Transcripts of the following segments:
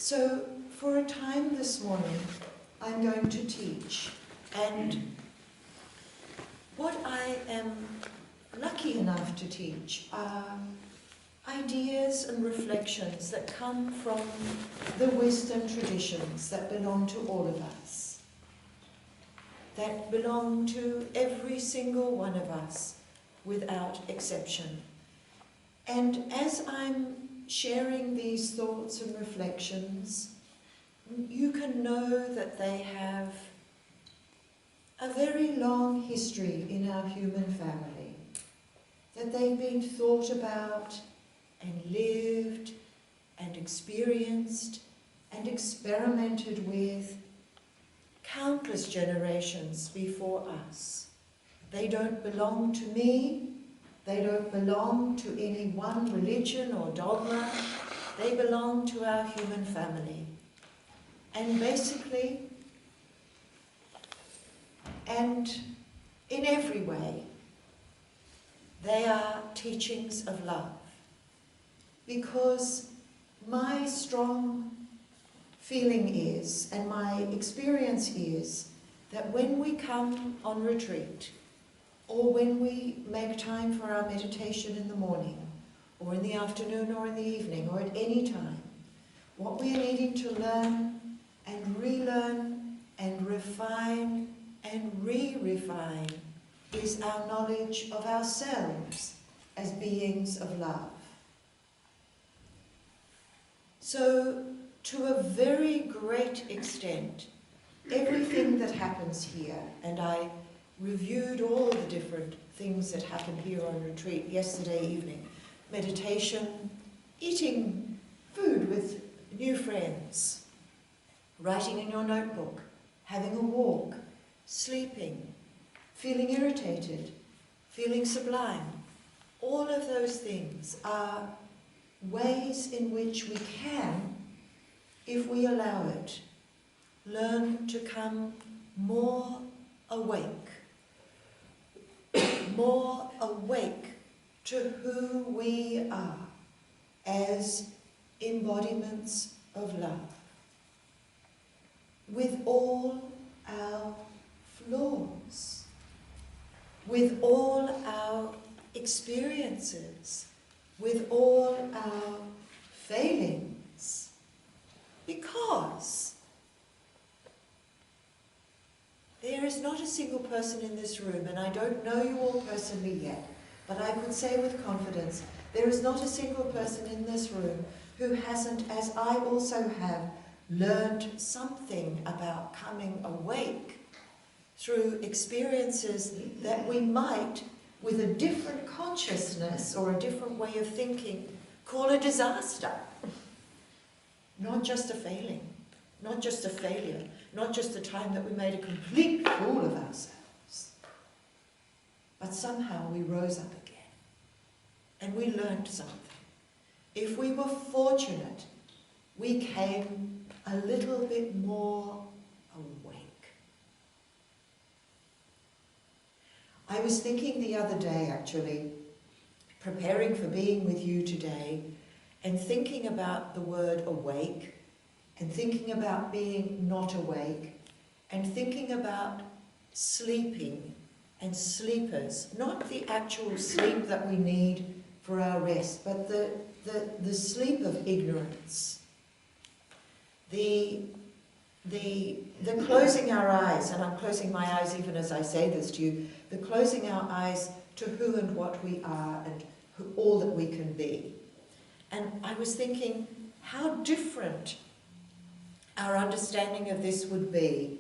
So for a time this morning, I'm going to teach, and what I am lucky enough to teach are ideas and reflections that come from the wisdom traditions that belong to all of us, that belong to every single one of us without exception. And as I'm sharing these thoughts and reflections, you can know that they have a very long history in our human family, that they've been thought about and lived and experienced and experimented with countless generations before us. They don't belong to me. They don't belong to any one religion or dogma. They belong to our human family. And basically, and in every way, they are teachings of love. Because my strong feeling is, and my experience is, that when we come on retreat, or when we make time for our meditation in the morning, or in the afternoon, or in the evening, or at any time, what we are needing to learn and relearn and refine and re-refine is our knowledge of ourselves as beings of love. So, to a very great extent, everything that happens here, and I reviewed all the different things that happened here on retreat yesterday evening. Meditation, eating food with new friends, writing in your notebook, having a walk, sleeping, feeling irritated, feeling sublime. All of those things are ways in which we can, if we allow it, learn to come more awake to who we are as embodiments of love, with all our flaws, with all our experiences, with all our failings, because there is not a single person in this room, and I don't know you all personally yet, but I could say with confidence, there is not a single person in this room who hasn't, as I also have, learned something about coming awake through experiences that we might, with a different consciousness or a different way of thinking, call a disaster. Not just a failing, not just a failure, not just the time that we made a complete fool of ourselves. But somehow we rose up again and we learned something. If we were fortunate, we came a little bit more awake. I was thinking the other day, actually, preparing for being with you today, and thinking about the word awake, and thinking about being not awake, and thinking about sleeping and sleepers, not the actual sleep that we need for our rest, but the sleep of ignorance, the closing our eyes, and I'm closing my eyes even as I say this to you, the closing our eyes to who and what we are and all that we can be. And I was thinking how different our understanding of this would be,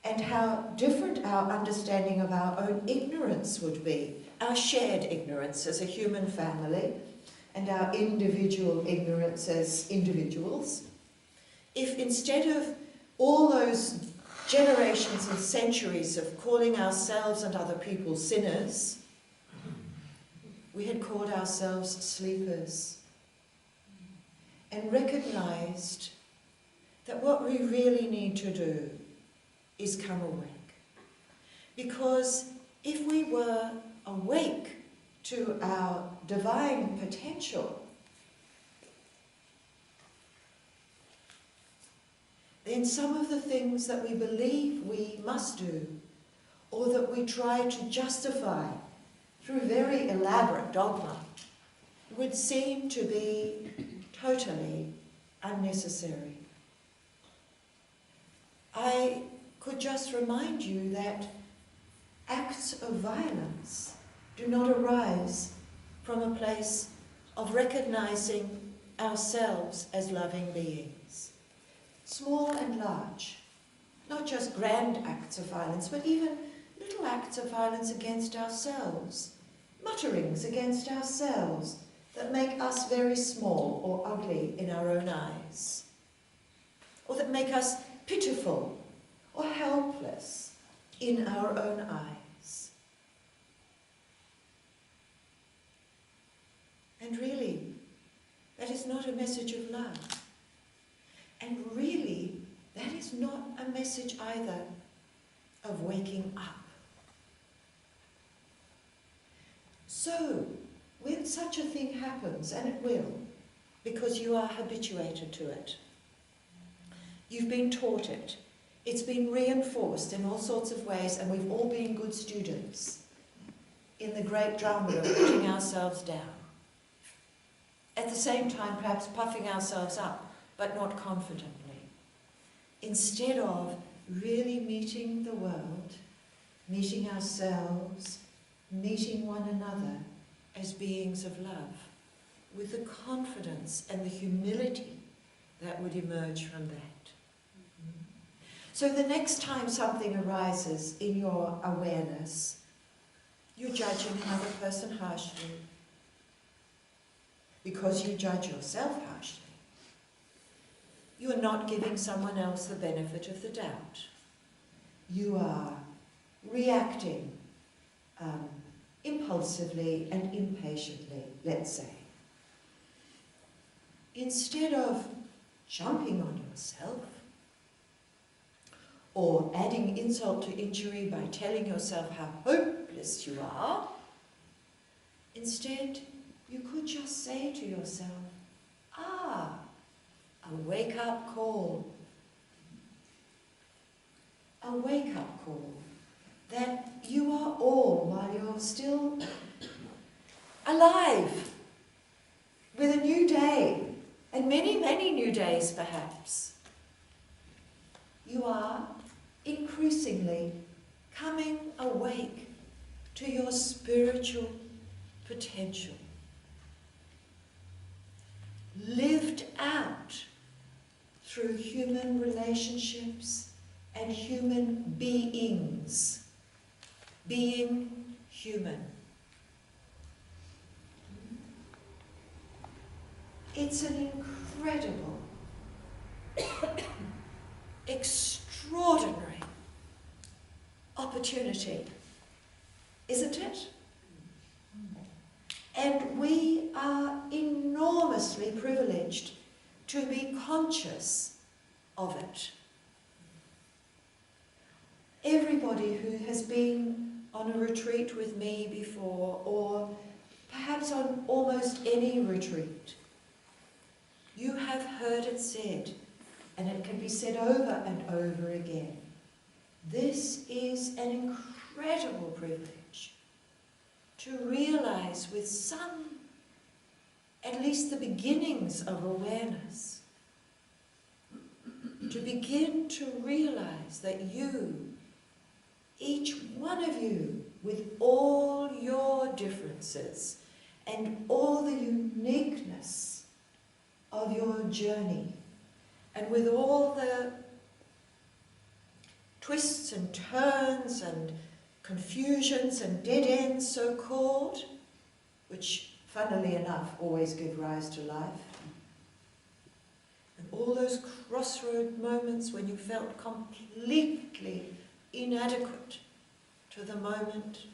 and how different our understanding of our own ignorance would be, our shared ignorance as a human family, and our individual ignorance as individuals, if instead of all those generations and centuries of calling ourselves and other people sinners, we had called ourselves sleepers, and recognized that what we really need to do is come awake. Because if we were awake to our divine potential, then some of the things that we believe we must do, or that we try to justify through very elaborate dogma, would seem to be totally unnecessary. I could just remind you that acts of violence do not arise from a place of recognizing ourselves as loving beings. Small and large, not just grand acts of violence, but even little acts of violence against ourselves, mutterings against ourselves that make us very small or ugly in our own eyes, or that make us pitiful or helpless in our own eyes. And really, that is not a message of love. And really, that is not a message either of waking up. So, when such a thing happens, and it will, because you are habituated to it, you've been taught it, it's been reinforced in all sorts of ways, and we've all been good students in the great drama of putting ourselves down. At the same time, perhaps puffing ourselves up, but not confidently. Instead of really meeting the world, meeting ourselves, meeting one another as beings of love, with the confidence and the humility that would emerge from that. So the next time something arises in your awareness, you're judging another person harshly because you judge yourself harshly. You are not giving someone else the benefit of the doubt. You are reacting impulsively and impatiently, let's say. Instead of jumping on yourself or adding insult to injury by telling yourself how hopeless you are, instead you could just say to yourself, a wake-up call. A wake-up call that you are all, while you're still alive, with a new day, and many, many new days perhaps, you are increasingly coming awake to your spiritual potential, lived out through human relationships and human beings, being human. It's an incredible, extraordinary opportunity, isn't it? And we are enormously privileged to be conscious of it. Everybody who has been on a retreat with me before, or perhaps on almost any retreat, you have heard it said, and it can be said over and over again. This is an incredible privilege to realize with some, at least the beginnings of awareness, to begin to realize that you, each one of you, with all your differences and all the uniqueness of your journey, and with all the twists and turns and confusions and dead ends, so-called, which, funnily enough, always give rise to life, and all those crossroad moments when you felt completely inadequate to the moment,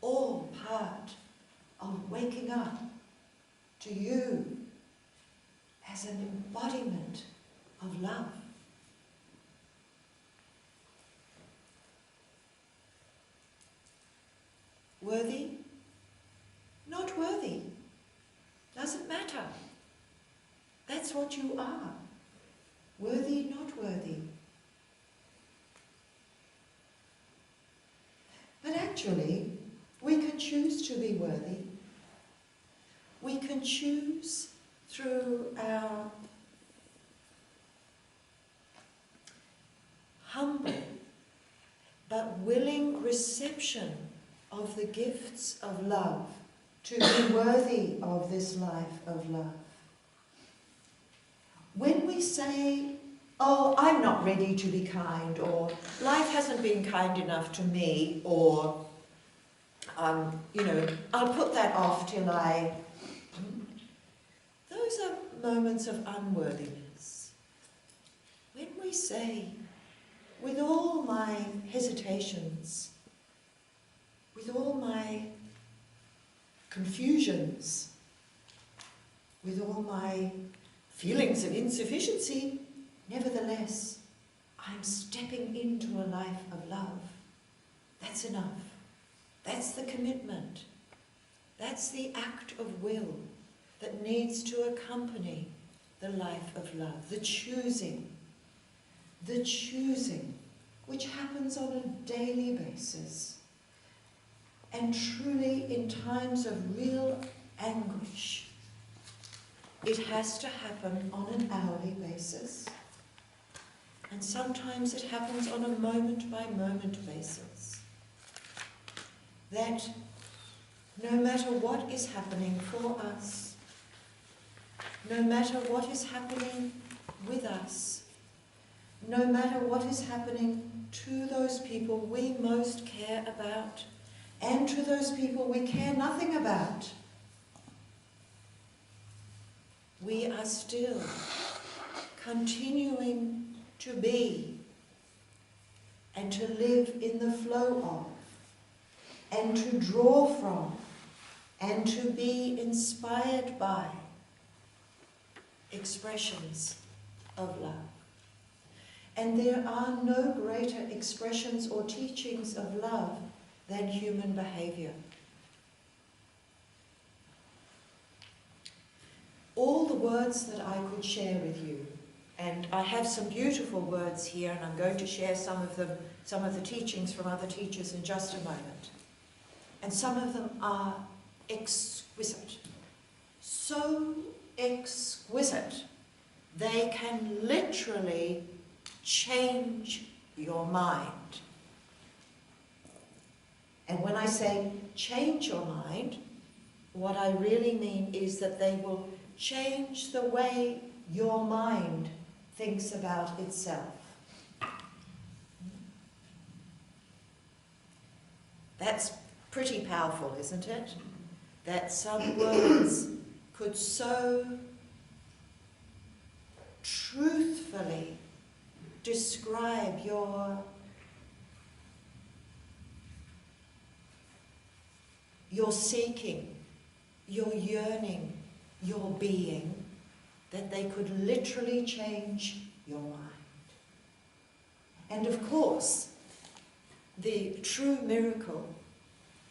all part of waking up to you as an embodiment of love. Worthy? Not worthy. Doesn't matter. That's what you are. Worthy, not worthy. But actually, we can choose to be worthy. We can choose through our humble but willing reception of the gifts of love to be worthy of this life of love. When we say, oh, I'm not ready to be kind, or life hasn't been kind enough to me, or, I'll put that off till I... Those are moments of unworthiness. When we say, with all my hesitations, with all my confusions, with all my feelings of insufficiency, nevertheless, I'm stepping into a life of love. That's enough. That's the commitment. That's the act of will that needs to accompany the life of love. The choosing, which happens on a daily basis. And truly, in times of real anguish, it has to happen on an hourly basis. And sometimes it happens on a moment-by-moment basis. That no matter what is happening for us, no matter what is happening with us, no matter what is happening to those people we most care about, and to those people we care nothing about, we are still continuing to be and to live in the flow of and to draw from and to be inspired by expressions of love. And there are no greater expressions or teachings of love than human behavior. All the words that I could share with you, and I have some beautiful words here, and I'm going to share some of the teachings from other teachers in just a moment. And some of them are exquisite. So exquisite, they can literally change your mind. And when I say change your mind, what I really mean is that they will change the way your mind thinks about itself. That's pretty powerful, isn't it? That some words could so truthfully describe your seeking, your yearning, your being, that they could literally change your mind. And of course, the true miracle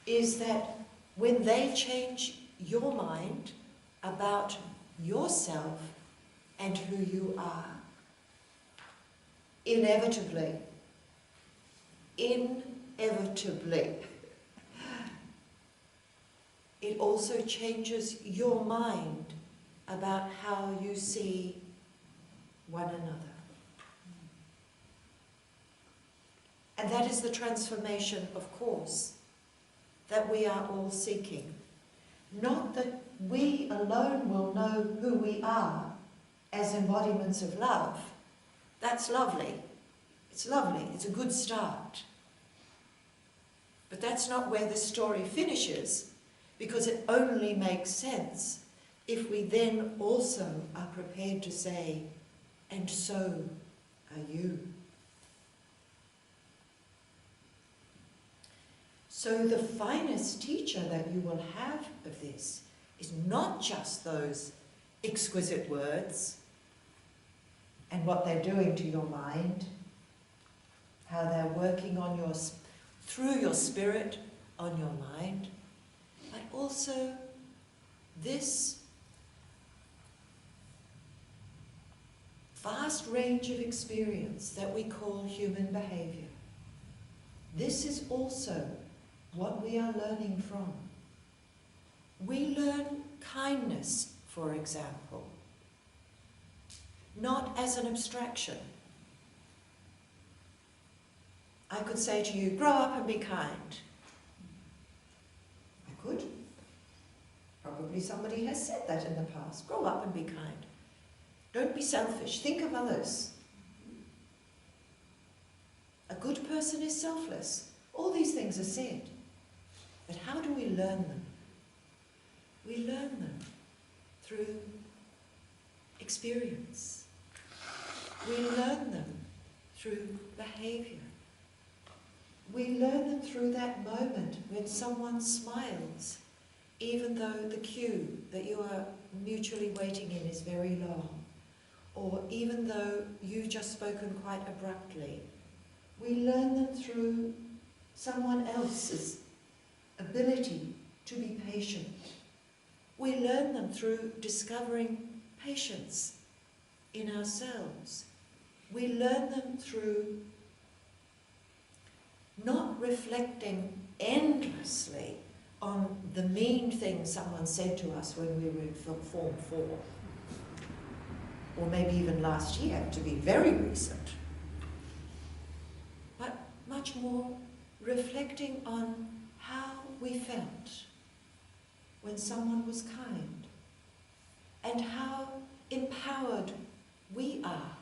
is that when they change your mind about yourself and who you are, inevitably, it also changes your mind about how you see one another. And that is the transformation, of course, that we are all seeking. Not that we alone will know who we are as embodiments of love. That's lovely. It's lovely. It's a good start. But that's not where the story finishes, because it only makes sense if we then also are prepared to say, and so are you. So the finest teacher that you will have of this is not just those exquisite words and what they're doing to your mind, how they're working on through your spirit on your mind, but also this vast range of experience that we call human behavior. This is also what we are learning from. We learn kindness, for example, not as an abstraction. I could say to you, grow up and be kind. I could. Probably somebody has said that in the past. Grow up and be kind. Don't be selfish. Think of others. A good person is selfless. All these things are said. But how do we learn them? We learn them through experience. We learn them through behavior. We learn them through that moment when someone smiles, even though the queue that you are mutually waiting in is very long, or even though you've just spoken quite abruptly. We learn them through someone else's ability to be patient. We learn them through discovering patience in ourselves. We learn them through not reflecting endlessly on the mean things someone said to us when we were in Form 4, or maybe even last year, to be very recent, but much more reflecting on how we felt when someone was kind, and how empowered we are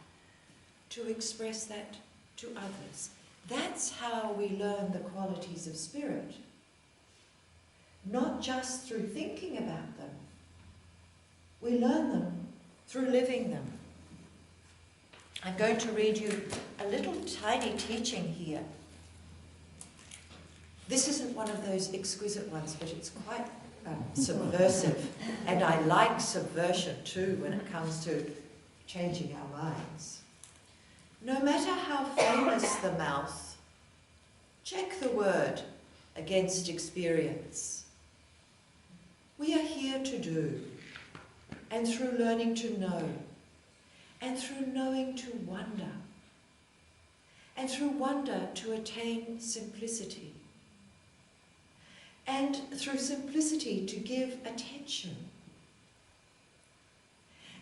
to express that to others. That's how we learn the qualities of spirit. Not just through thinking about them. We learn them through living them. I'm going to read you a little tiny teaching here. This isn't one of those exquisite ones, but it's quite subversive. And I like subversion too when it comes to changing our minds. No matter how famous the mouth, check the word against experience. We are here to do, and through learning to know, and through knowing to wonder, and through wonder to attain simplicity, and through simplicity to give attention,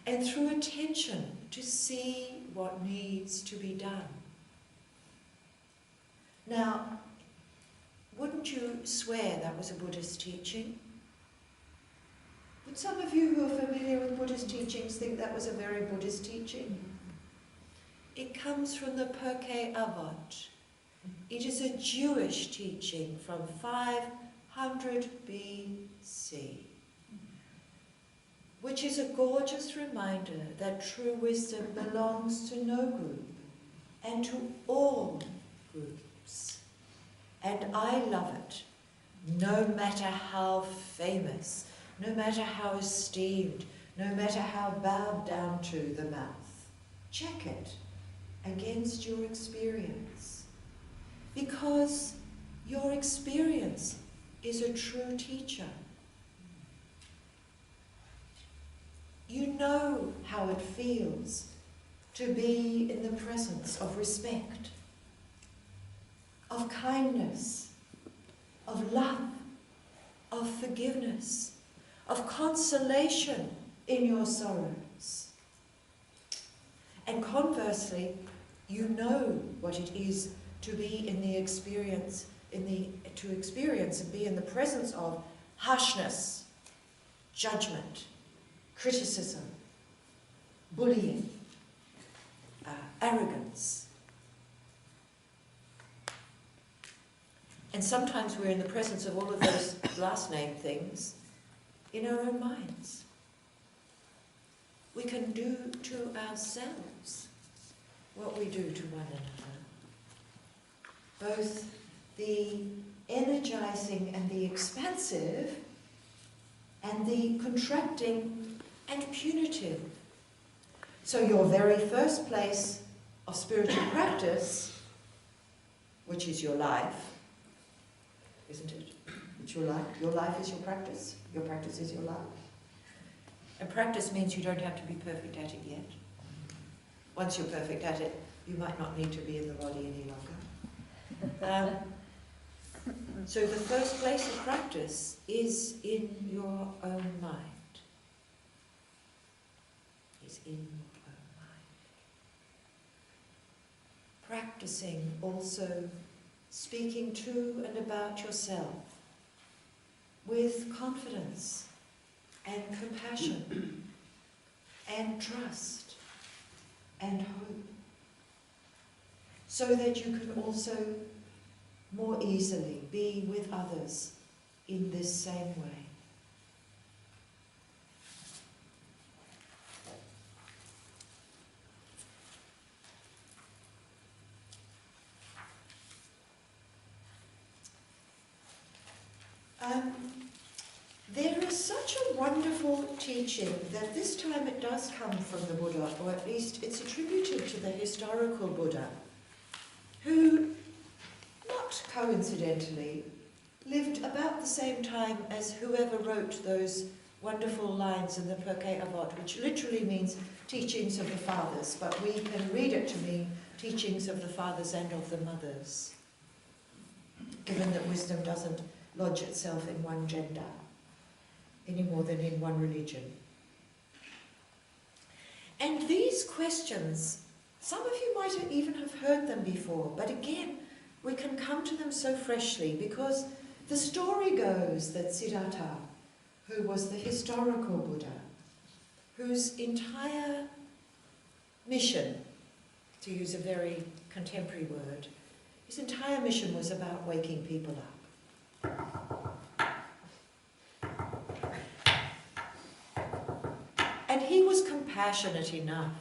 and through attention to see what needs to be done. Now, wouldn't you swear that was a Buddhist teaching? Would some of you who are familiar with Buddhist teachings think that was a very Buddhist teaching? It comes from the Pirkei Avot. It is a Jewish teaching from 500 BC. Which is a gorgeous reminder that true wisdom belongs to no group and to all groups. And I love it, no matter how famous, no matter how esteemed, no matter how bowed down to the mouth. Check it against your experience, because your experience is a true teacher. You know how it feels to be in the presence of respect, of kindness, of love, of forgiveness, of consolation in your sorrows. And conversely, you know what it is to be in the experience, to experience and be in the presence of harshness, judgment, criticism, bullying, arrogance. And sometimes we're in the presence of all of those last name things in our own minds. We can do to ourselves what we do to one another. Both the energizing and the expansive, and the contracting and punitive. So your very first place of spiritual practice, which is your life, isn't it? It's your life. Your life is your practice. Your practice is your life. And practice means you don't have to be perfect at it yet. once you're perfect at it, you might not need to be in the body any longer. So the first place of practice is in your own mind. Is in your own mind. Practicing also speaking to and about yourself with confidence and compassion and trust and hope, so that you can also more easily be with others in this same way. There is such a wonderful teaching that this time it does come from the Buddha, or at least it's attributed to the historical Buddha, who, not coincidentally, lived about the same time as whoever wrote those wonderful lines in the Perkei Avot, which literally means teachings of the fathers, but we can read it to mean teachings of the fathers and of the mothers, given that wisdom doesn't lodge itself in one gender any more than in one religion. And these questions, some of you might even have heard them before, but again, we can come to them so freshly because the story goes that Siddhartha, who was the historical Buddha, whose entire mission, to use a very contemporary word, his entire mission was about waking people up. And he was compassionate enough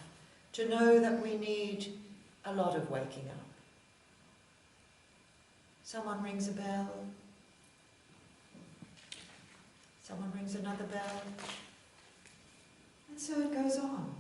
to know that we need a lot of waking up. Someone rings a bell. Someone rings another bell. And so it goes on.